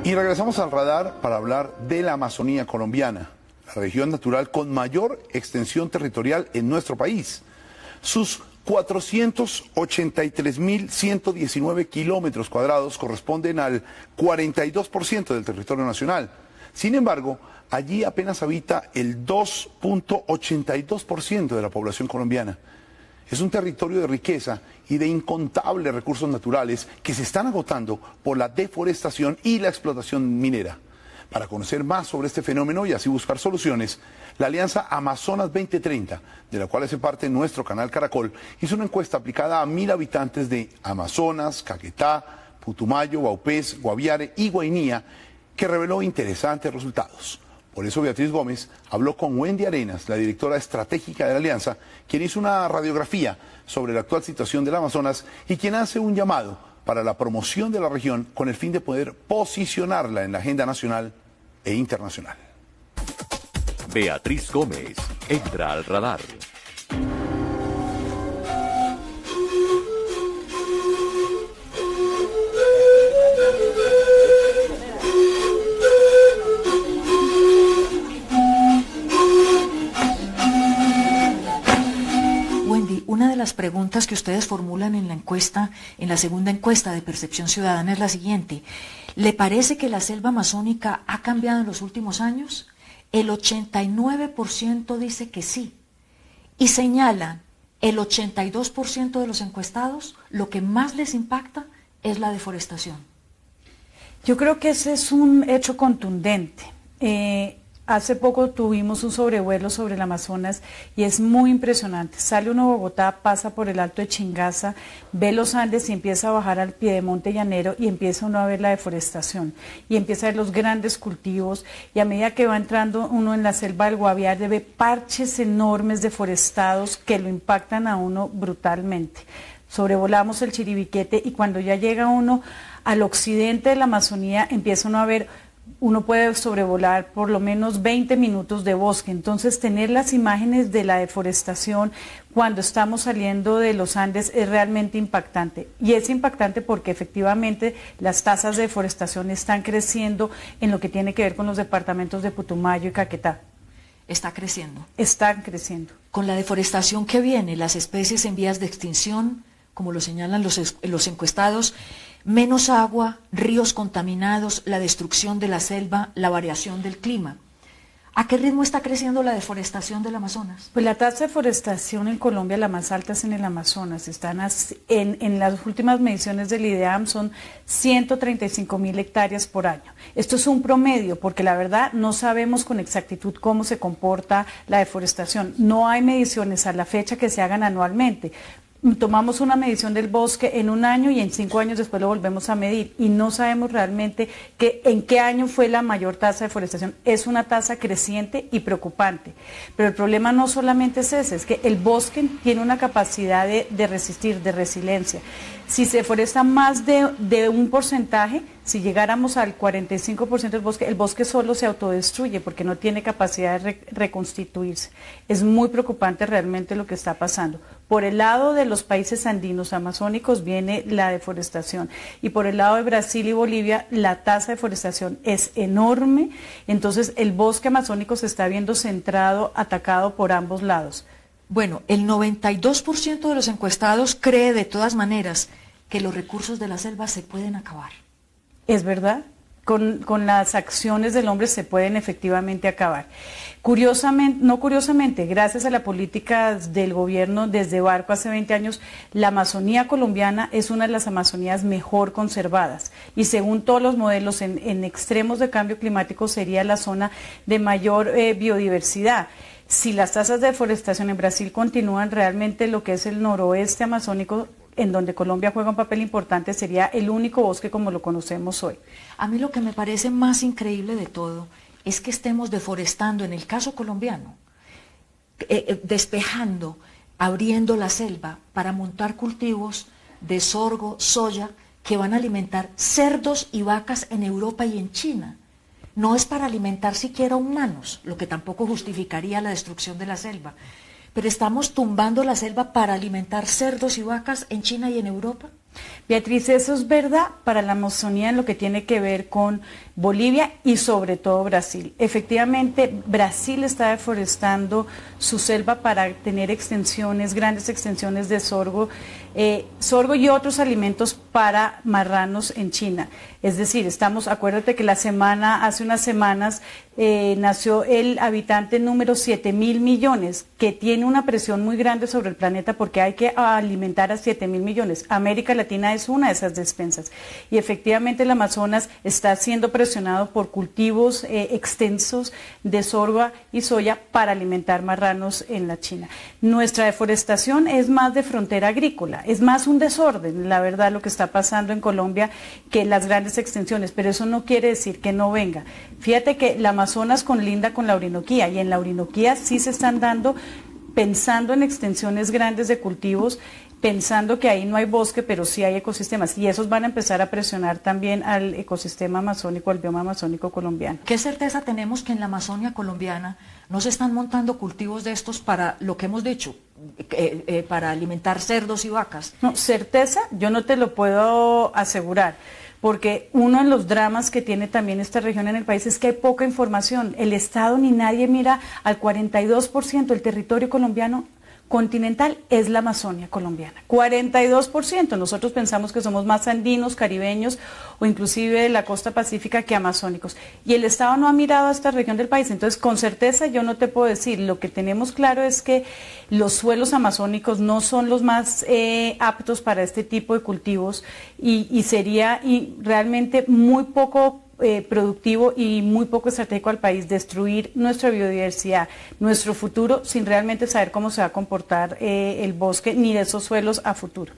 Y regresamos al radar para hablar de la Amazonía colombiana, la región natural con mayor extensión territorial en nuestro país. Sus 483.119 kilómetros cuadrados corresponden al 42% del territorio nacional. Sin embargo, allí apenas habita el 2.82% de la población colombiana. Es un territorio de riqueza y de incontables recursos naturales que se están agotando por la deforestación y la explotación minera. Para conocer más sobre este fenómeno y así buscar soluciones, la Alianza Amazonas 2030, de la cual hace parte nuestro canal Caracol, hizo una encuesta aplicada a 1.000 habitantes de Amazonas, Caquetá, Putumayo, Vaupés, Guaviare y Guainía, que reveló interesantes resultados. Por eso Beatriz Gómez habló con Wendy Arenas, la directora estratégica de la Alianza, quien hizo una radiografía sobre la actual situación del Amazonas y quien hace un llamado para la promoción de la región con el fin de poder posicionarla en la agenda nacional e internacional. Beatriz Gómez entra al radar. Una de las preguntas que ustedes formulan en la encuesta, en la segunda encuesta de Percepción Ciudadana, es la siguiente. ¿Le parece que la selva amazónica ha cambiado en los últimos años? El 89% dice que sí. Y señalan el 82% de los encuestados, lo que más les impacta es la deforestación. Yo creo que ese es un hecho contundente. Hace poco tuvimos un sobrevuelo sobre el Amazonas y es muy impresionante. Sale uno de Bogotá, pasa por el Alto de Chingaza, ve los Andes y empieza a bajar al piedemonte llanero y empieza uno a ver la deforestación y empieza a ver los grandes cultivos y a medida que va entrando uno en la selva del Guaviare ve parches enormes deforestados que lo impactan a uno brutalmente. Sobrevolamos el Chiribiquete y cuando ya llega uno al occidente de la Amazonía empieza uno a ver. Uno puede sobrevolar por lo menos 20 minutos de bosque, entonces tener las imágenes de la deforestación cuando estamos saliendo de los Andes es realmente impactante. Y es impactante porque efectivamente las tasas de deforestación están creciendo en lo que tiene que ver con los departamentos de Putumayo y Caquetá. Está creciendo. Están creciendo. Con la deforestación que viene, las especies en vías de extinción, como lo señalan los encuestados, menos agua, ríos contaminados, la destrucción de la selva, la variación del clima. ¿A qué ritmo está creciendo la deforestación del Amazonas? Pues la tasa de deforestación en Colombia, la más alta es en el Amazonas. Están en las últimas mediciones del IDEAM son 135.000 hectáreas por año. Esto es un promedio, porque la verdad no sabemos con exactitud cómo se comporta la deforestación. No hay mediciones a la fecha que se hagan anualmente. Tomamos una medición del bosque en un año y en 5 años después lo volvemos a medir y no sabemos realmente en qué año fue la mayor tasa de deforestación. Es una tasa creciente y preocupante, pero el problema no solamente es ese, es que el bosque tiene una capacidad de resistir, de resiliencia. Si se deforesta más de un porcentaje, si llegáramos al 45% del bosque, el bosque solo se autodestruye porque no tiene capacidad de reconstituirse. Es muy preocupante realmente lo que está pasando. Por el lado de los países andinos amazónicos viene la deforestación y por el lado de Brasil y Bolivia la tasa de deforestación es enorme, entonces el bosque amazónico se está viendo centrado, atacado por ambos lados. Bueno, el 92% de los encuestados cree de todas maneras que los recursos de la selva se pueden acabar. ¿Es verdad? Con las acciones del hombre se pueden efectivamente acabar. Curiosamente, gracias a la política del gobierno desde Barco hace 20 años, la Amazonía colombiana es una de las Amazonías mejor conservadas y según todos los modelos en extremos de cambio climático sería la zona de mayor biodiversidad. Si las tasas de deforestación en Brasil continúan, realmente lo que es el noroeste amazónico, en donde Colombia juega un papel importante, sería el único bosque como lo conocemos hoy. A mí lo que me parece más increíble de todo es que estemos deforestando, en el caso colombiano, despejando, abriendo la selva para montar cultivos de sorgo, soya, que van a alimentar cerdos y vacas en Europa y en China. No es para alimentar siquiera humanos, lo que tampoco justificaría la destrucción de la selva. Pero estamos tumbando la selva para alimentar cerdos y vacas en China y en Europa. Beatriz, eso es verdad para la Amazonía en lo que tiene que ver con Bolivia y sobre todo Brasil. Efectivamente, Brasil está deforestando su selva para tener extensiones, grandes extensiones de sorgo y otros alimentos para marranos en China. Es decir, acuérdate que hace unas semanas nació el habitante número 7.000 millones, que tiene una presión muy grande sobre el planeta porque hay que alimentar a 7.000 millones. América Latina es una de esas despensas. Y efectivamente el Amazonas está siendo presionado por cultivos extensos de sorgo y soya para alimentar marranos en la China. Nuestra deforestación es más de frontera agrícola, es más un desorden, la verdad, lo que está pasando en Colombia, que las grandes extensiones, pero eso no quiere decir que no venga. Fíjate que la Amazonas colinda con la Orinoquía, y en la Orinoquía sí se están dando, pensando en extensiones grandes de cultivos, pensando que ahí no hay bosque, pero sí hay ecosistemas, y esos van a empezar a presionar también al ecosistema amazónico, al bioma amazónico colombiano. ¿Qué certeza tenemos que en la Amazonia colombiana no se están montando cultivos de estos para lo que hemos dicho, para alimentar cerdos y vacas? No, certeza yo no te lo puedo asegurar, porque uno de los dramas que tiene también esta región en el país es que hay poca información. El Estado ni nadie mira al 42% del territorio colombiano continental es la Amazonia colombiana, 42%. Nosotros pensamos que somos más andinos, caribeños o inclusive de la costa pacífica que amazónicos. Y el Estado no ha mirado a esta región del país, entonces con certeza yo no te puedo decir. Lo que tenemos claro es que los suelos amazónicos no son los más aptos para este tipo de cultivos y sería realmente muy poco productivo y muy poco estratégico al país destruir nuestra biodiversidad, nuestro futuro, sin realmente saber cómo se va a comportar el bosque ni de esos suelos a futuro.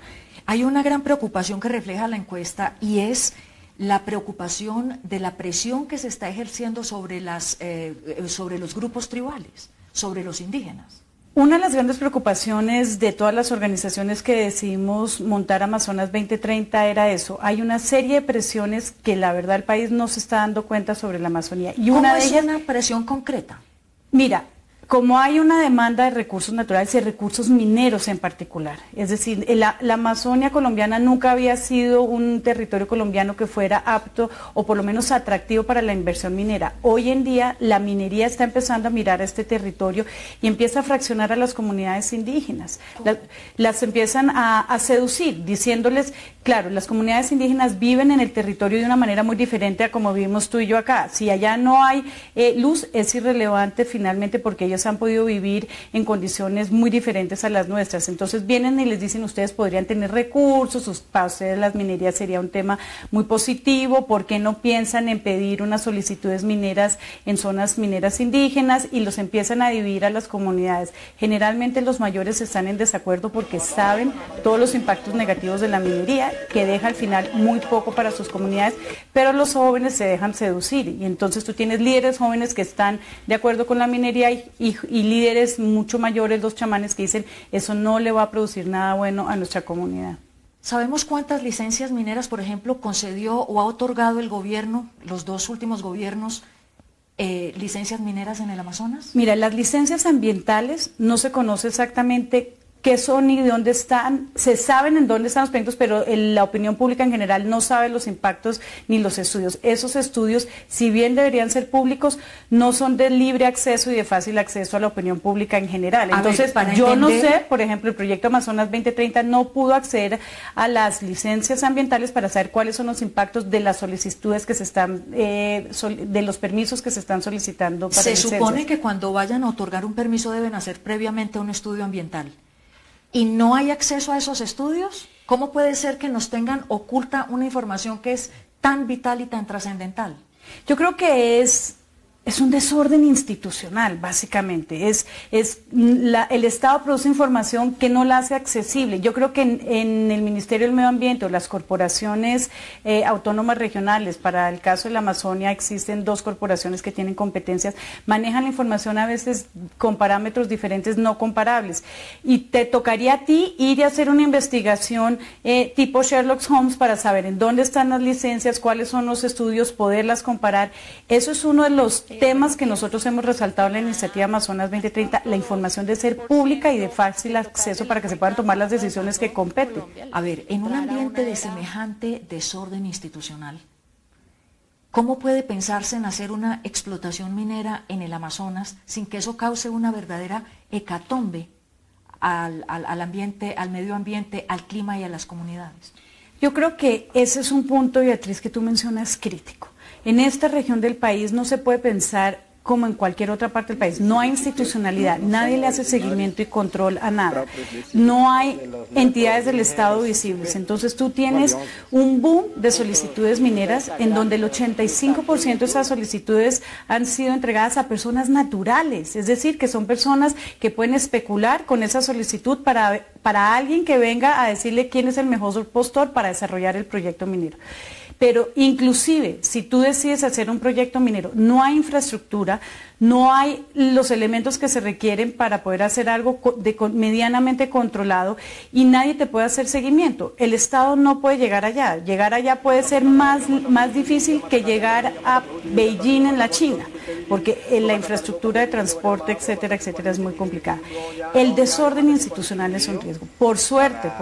Hay una gran preocupación que refleja la encuesta y es la preocupación de la presión que se está ejerciendo sobre los grupos tribales, sobre los indígenas. Una de las grandes preocupaciones de todas las organizaciones que decidimos montar Amazonas 2030 era eso. Hay una serie de presiones que la verdad el país no se está dando cuenta sobre la Amazonía. Y una de ellas, ¿Cómo es una presión concreta? Mira, como hay una demanda de recursos naturales y recursos mineros en particular, es decir, la Amazonia colombiana nunca había sido un territorio colombiano que fuera apto o por lo menos atractivo para la inversión minera. Hoy en día la minería está empezando a mirar a este territorio y empieza a fraccionar a las comunidades indígenas. Las empiezan a seducir, diciéndoles, claro, las comunidades indígenas viven en el territorio de una manera muy diferente a como vivimos tú y yo acá. Si allá no hay luz, es irrelevante finalmente porque ellos han podido vivir en condiciones muy diferentes a las nuestras. Entonces vienen y les dicen, ustedes podrían tener recursos, para ustedes las minerías sería un tema muy positivo, ¿por qué no piensan en pedir unas solicitudes mineras en zonas mineras indígenas? Y los empiezan a dividir a las comunidades. Generalmente los mayores están en desacuerdo porque saben todos los impactos negativos de la minería, que deja al final muy poco para sus comunidades, pero los jóvenes se dejan seducir y entonces tú tienes líderes jóvenes que están de acuerdo con la minería y líderes mucho mayores, los chamanes, que dicen eso no le va a producir nada bueno a nuestra comunidad. ¿Sabemos cuántas licencias mineras, por ejemplo, concedió o ha otorgado el gobierno, los dos últimos gobiernos, licencias mineras en el Amazonas? Mira, las licencias ambientales no se conoce exactamente qué son y dónde están. Se saben en dónde están los proyectos, pero la opinión pública en general no sabe los impactos ni los estudios. Esos estudios, si bien deberían ser públicos, no son de libre acceso y de fácil acceso a la opinión pública en general. Entonces, yo no sé, por ejemplo, el proyecto Amazonas 2030 no pudo acceder a las licencias ambientales para saber cuáles son los impactos de las solicitudes que se están, de los permisos que se están solicitando para licencias. Se supone que cuando vayan a otorgar un permiso deben hacer previamente un estudio ambiental. ¿Y no hay acceso a esos estudios? ¿Cómo puede ser que nos tengan oculta una información que es tan vital y tan trascendental? Yo creo que es un desorden institucional, básicamente. El Estado produce información que no la hace accesible. Yo creo que en el Ministerio del Medio Ambiente o las corporaciones autónomas regionales, para el caso de la Amazonia existen 2 corporaciones que tienen competencias, manejan la información a veces con parámetros diferentes, no comparables. Y te tocaría a ti ir y hacer una investigación tipo Sherlock Holmes para saber en dónde están las licencias, cuáles son los estudios, poderlas comparar. Eso es uno de los temas que nosotros hemos resaltado en la iniciativa Amazonas 2030, la información debe ser pública y de fácil acceso para que se puedan tomar las decisiones que competen. A ver, en un ambiente de semejante desorden institucional, ¿cómo puede pensarse en hacer una explotación minera en el Amazonas sin que eso cause una verdadera hecatombe al ambiente, al medio ambiente, al clima y a las comunidades? Yo creo que ese es un punto, Beatriz, que tú mencionas crítico. En esta región del país no se puede pensar como en cualquier otra parte del país. No hay institucionalidad, nadie le hace seguimiento y control a nada. No hay entidades del Estado visibles. Entonces tú tienes un boom de solicitudes mineras en donde el 85% de esas solicitudes han sido entregadas a personas naturales, es decir, que son personas que pueden especular con esa solicitud para alguien que venga a decirle quién es el mejor postor para desarrollar el proyecto minero. Pero inclusive, si tú decides hacer un proyecto minero, no hay infraestructura, no hay los elementos que se requieren para poder hacer algo medianamente controlado y nadie te puede hacer seguimiento. El Estado no puede llegar allá. Llegar allá puede ser más difícil que llegar a Beijing en la China, porque la infraestructura de transporte, etcétera, etcétera, es muy complicada. El desorden institucional es un riesgo. Por suerte,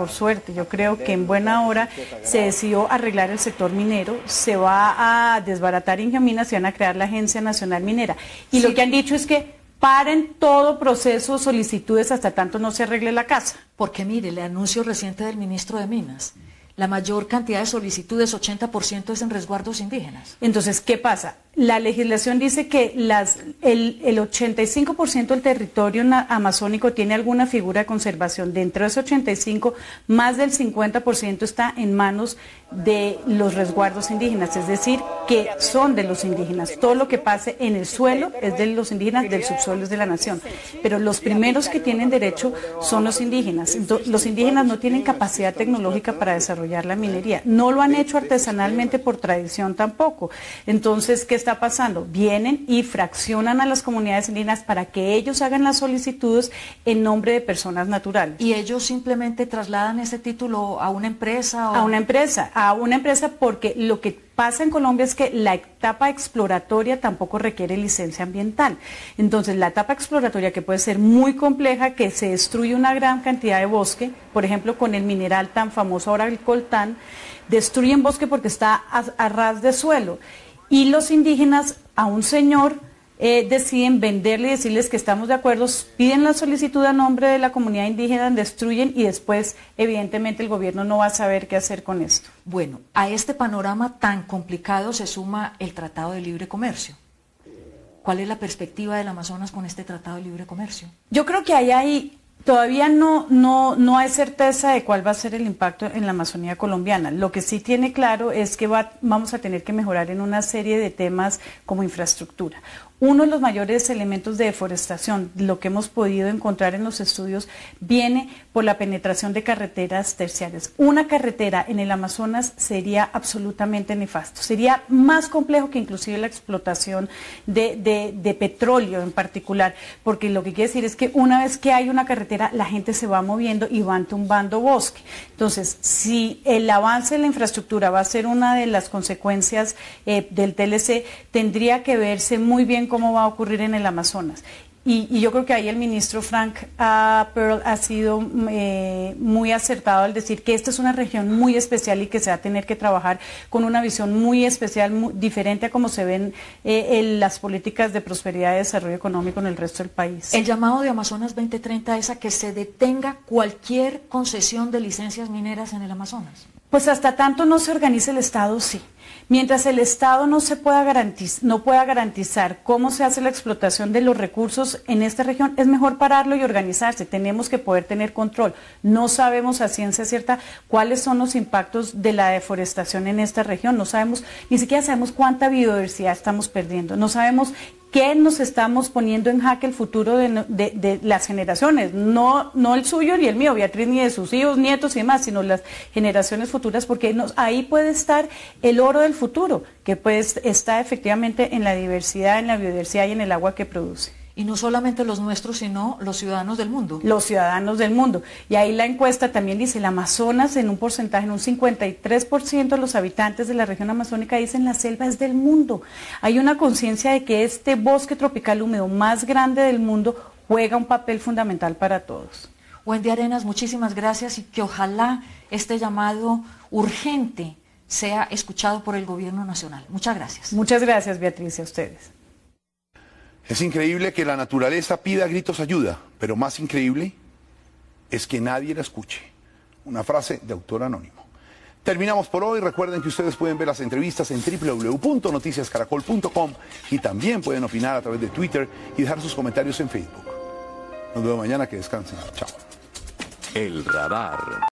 yo creo que en buena hora se decidió arreglar el sector minero, se va a desbaratar Ingeominas y van a crear la Agencia Nacional Minera. Y lo que han dicho es que paren todo proceso, solicitudes hasta tanto no se arregle la casa. Porque mire, el anuncio reciente del ministro de Minas, la mayor cantidad de solicitudes, 80%, es en resguardos indígenas. Entonces, ¿qué pasa? La legislación dice que el 85% del territorio amazónico tiene alguna figura de conservación. Dentro de ese 85%, más del 50% está en manos de los resguardos indígenas, es decir, que son de los indígenas. Todo lo que pase en el suelo es de los indígenas, del subsuelo es de la nación. Pero los primeros que tienen derecho son los indígenas. Entonces, los indígenas no tienen capacidad tecnológica para desarrollar la minería. No lo han hecho artesanalmente por tradición tampoco. Entonces, ¿qué está pasando? Vienen y fraccionan a las comunidades indígenas para que ellos hagan las solicitudes en nombre de personas naturales. ¿Y ellos simplemente trasladan ese título a una empresa? A una empresa porque lo que pasa en Colombia es que la etapa exploratoria tampoco requiere licencia ambiental. Entonces, la etapa exploratoria, que puede ser muy compleja, que se destruye una gran cantidad de bosque, por ejemplo, con el mineral tan famoso ahora, el coltán, destruyen bosque porque está a ras de suelo. Y los indígenas a un señor deciden venderle y decirles que estamos de acuerdo, piden la solicitud a nombre de la comunidad indígena, destruyen y después evidentemente el gobierno no va a saber qué hacer con esto. Bueno, a este panorama tan complicado se suma el Tratado de Libre Comercio. ¿Cuál es la perspectiva del Amazonas con este Tratado de Libre Comercio? Yo creo que ahí todavía no hay certeza de cuál va a ser el impacto en la Amazonía colombiana. Lo que sí tiene claro es que vamos a tener que mejorar en una serie de temas como infraestructura. Uno de los mayores elementos de deforestación, lo que hemos podido encontrar en los estudios, viene por la penetración de carreteras terciarias. Una carretera en el Amazonas sería absolutamente nefasto. Sería más complejo que inclusive la explotación de petróleo en particular, porque lo que quiere decir es que una vez que hay una carretera, la gente se va moviendo y van tumbando bosque. Entonces, si el avance en la infraestructura va a ser una de las consecuencias del TLC, tendría que verse muy bien cómo va a ocurrir en el Amazonas. Y yo creo que ahí el ministro Frank Pearl ha sido muy acertado al decir que esta es una región muy especial y que se va a tener que trabajar con una visión muy especial, muy diferente a cómo se ven las políticas de prosperidad y desarrollo económico en el resto del país. El llamado de Amazonas 2030 es a que se detenga cualquier concesión de licencias mineras en el Amazonas. Pues hasta tanto no se organice el Estado, sí. Mientras el Estado no pueda garantizar cómo se hace la explotación de los recursos en esta región, es mejor pararlo y organizarse. Tenemos que poder tener control. No sabemos a ciencia cierta cuáles son los impactos de la deforestación en esta región. No sabemos, ni siquiera sabemos cuánta biodiversidad estamos perdiendo. No sabemos qué nos estamos poniendo en jaque el futuro de las generaciones, no el suyo ni el mío, Beatriz, ni de sus hijos, nietos y demás, sino las generaciones futuras, porque ahí puede estar el oro del futuro, que pues está efectivamente en la diversidad, en la biodiversidad y en el agua que produce. Y no solamente los nuestros, sino los ciudadanos del mundo. Los ciudadanos del mundo. Y ahí la encuesta también dice, el Amazonas en un porcentaje, en un 53% de los habitantes de la región amazónica dicen la selva es del mundo. Hay una conciencia de que este bosque tropical húmedo más grande del mundo juega un papel fundamental para todos. Wendy Arenas, muchísimas gracias y que ojalá este llamado urgente sea escuchado por el gobierno nacional. Muchas gracias. Muchas gracias, Beatriz, y a ustedes. Es increíble que la naturaleza pida a gritos ayuda, pero más increíble es que nadie la escuche. Una frase de autor anónimo. Terminamos por hoy. Recuerden que ustedes pueden ver las entrevistas en www.noticiascaracol.com y también pueden opinar a través de Twitter y dejar sus comentarios en Facebook. Nos vemos mañana, que descansen. Chao. El Radar.